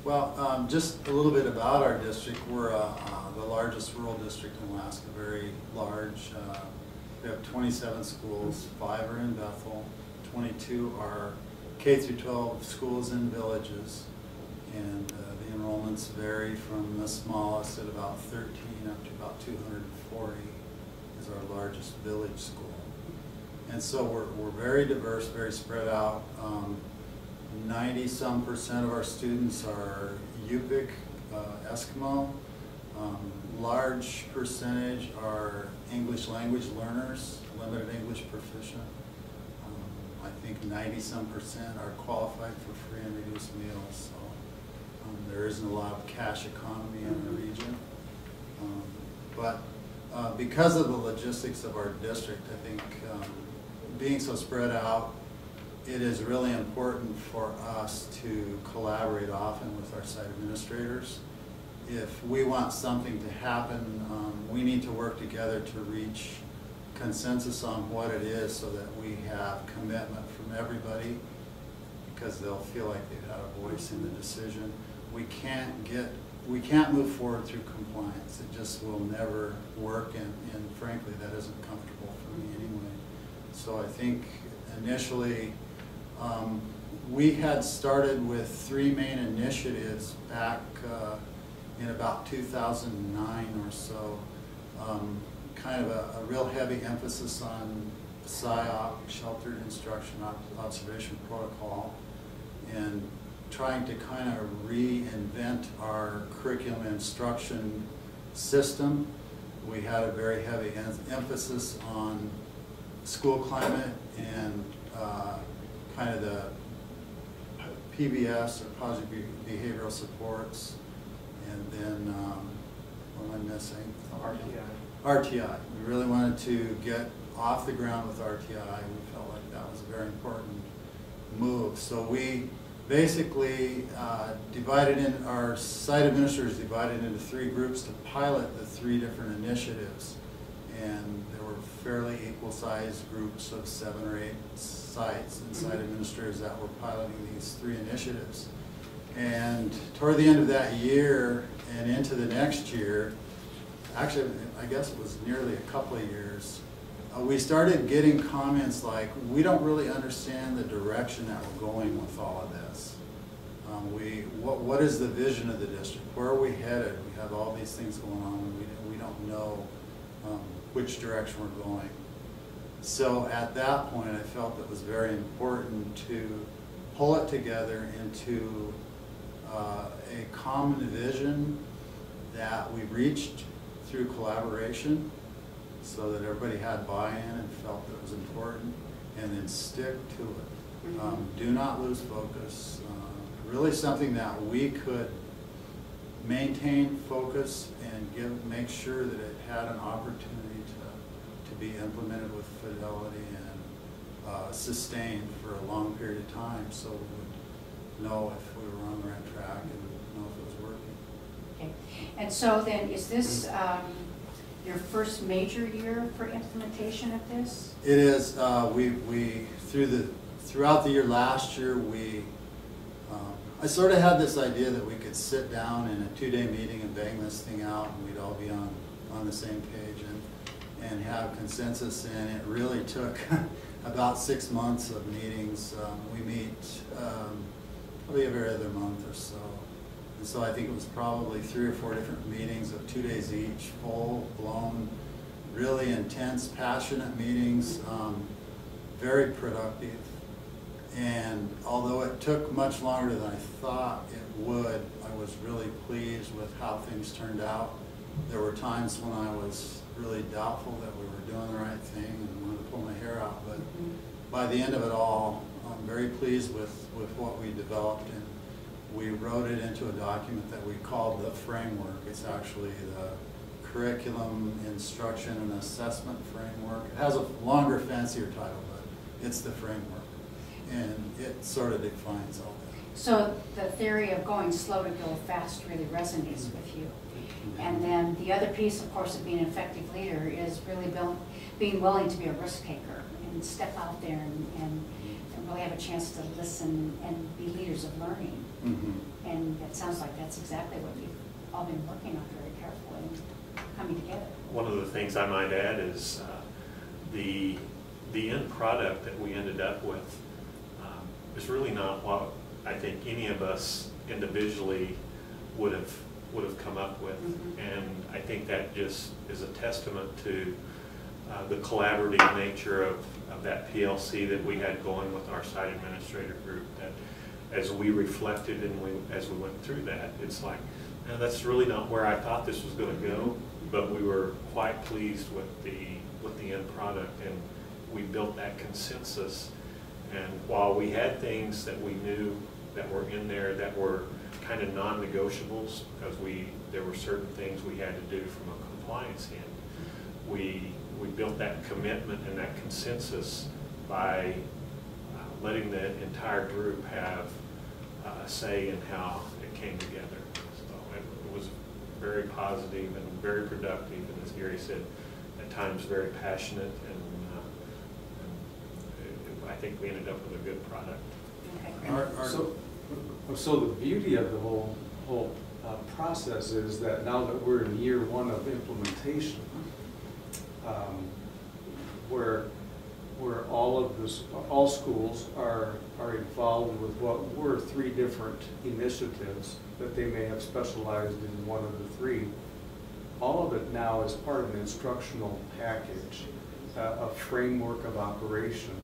Well, just a little bit about our district. We're the largest rural district in Alaska, very large. We have 27 schools, 5 are in Bethel, 22 are K through 12 schools in villages, and the enrollments vary from the smallest at about 13 up to about 240 is our largest village school. And so we're very diverse, very spread out. 90-some% of our students are Yupik, Eskimo. Large percentage are English language learners, limited English proficient. I think 90-some% are qualified for free and reduced meals. So there isn't a lot of cash economy in the region. But because of the logistics of our district, I think being so spread out, it is really important for us to collaborate often with our site administrators. If we want something to happen, we need to work together to reach consensus on what it is so that we have commitment from everybody, because they'll feel like they've had a voice in the decision. We can't move forward through compliance. It just will never work, and frankly, that isn't comfortable for me anyway. So I think initially, we had started with 3 main initiatives back in about 2009 or so. Kind of a real heavy emphasis on SIOP, Sheltered Instruction Observation Protocol, and trying to kind of reinvent our curriculum instruction system. We had a very heavy emphasis on school climate and kind of the PBS, or positive behavioral supports, and then what am I missing? RTI. We really wanted to get off the ground with RTI. We felt like that was a very important move. So we basically divided in, our site administrators divided into 3 groups to pilot the 3 different initiatives. And there were fairly equal-sized groups of 7 or 8 sites and site administrators that were piloting these 3 initiatives. And toward the end of that year and into the next year, actually I guess it was nearly a couple of years, we started getting comments like, we don't really understand the direction that we're going with all of this. What is the vision of the district? Where are we headed? We have all these things going on, and we don't know which direction we're going. So at that point, I felt it was very important to pull it together into a common vision that we reached through collaboration, so that everybody had buy-in and felt that it was important, and then stick to it. Do not lose focus. Really something that we could maintain focus and make sure that it had an opportunity to be implemented with fidelity and sustained for a long period of time, so we would know if we were on the right track and know if it was working. Okay. And so then, is this your first major year for implementation of this? It is. Throughout the year last year, I sort of had this idea that we could sit down in a 2-day meeting and bang this thing out, and we'd all be on the same page and have consensus. And it really took about 6 months of meetings. We meet probably every other month or so. And so I think it was probably 3 or 4 different meetings of 2 days each, full-blown, really intense, passionate meetings, very productive. And although it took much longer than I thought it would, I was really pleased with how things turned out. There were times when I was really doubtful that we were doing the right thing and wanted to pull my hair out, but by the end of it all, I'm very pleased with what we developed, and we wrote it into a document that we called the framework. It's actually the Curriculum Instruction and Assessment Framework. It has a longer, fancier title, but it's the framework, and it sort of defines all that. So the theory of going slow to go fast really resonates with you. And then the other piece, of course, of being an effective leader is really being willing to be a risk taker and step out there and really have a chance to listen and be leaders of learning. Mm-hmm. And it sounds like that's exactly what you've all been working on very carefully and coming together. One of the things I might add is the end product that we ended up with is really not what I think any of us individually would have come up with. Mm-hmm. And I think that just is a testament to the collaborative nature of that PLC that we had going with our site administrator group, that as we reflected and as we went through that, it's like, now that's really not where I thought this was going to go, but we were quite pleased with the end product, and we built that consensus. And while we had things that we knew that were in there that were kind of non-negotiables, because there were certain things we had to do from a compliance end, we built that commitment and that consensus by letting the entire group have a say in how it came together. So it was very positive and very productive, and as Gary said, at times very passionate, and I think we ended up with a good product. Okay. So the beauty of the whole process is that now that we're in year one of implementation, where all schools are involved with what were 3 different initiatives that they may have specialized in one of the 3. All of it now is part of an instructional package, a framework of operation.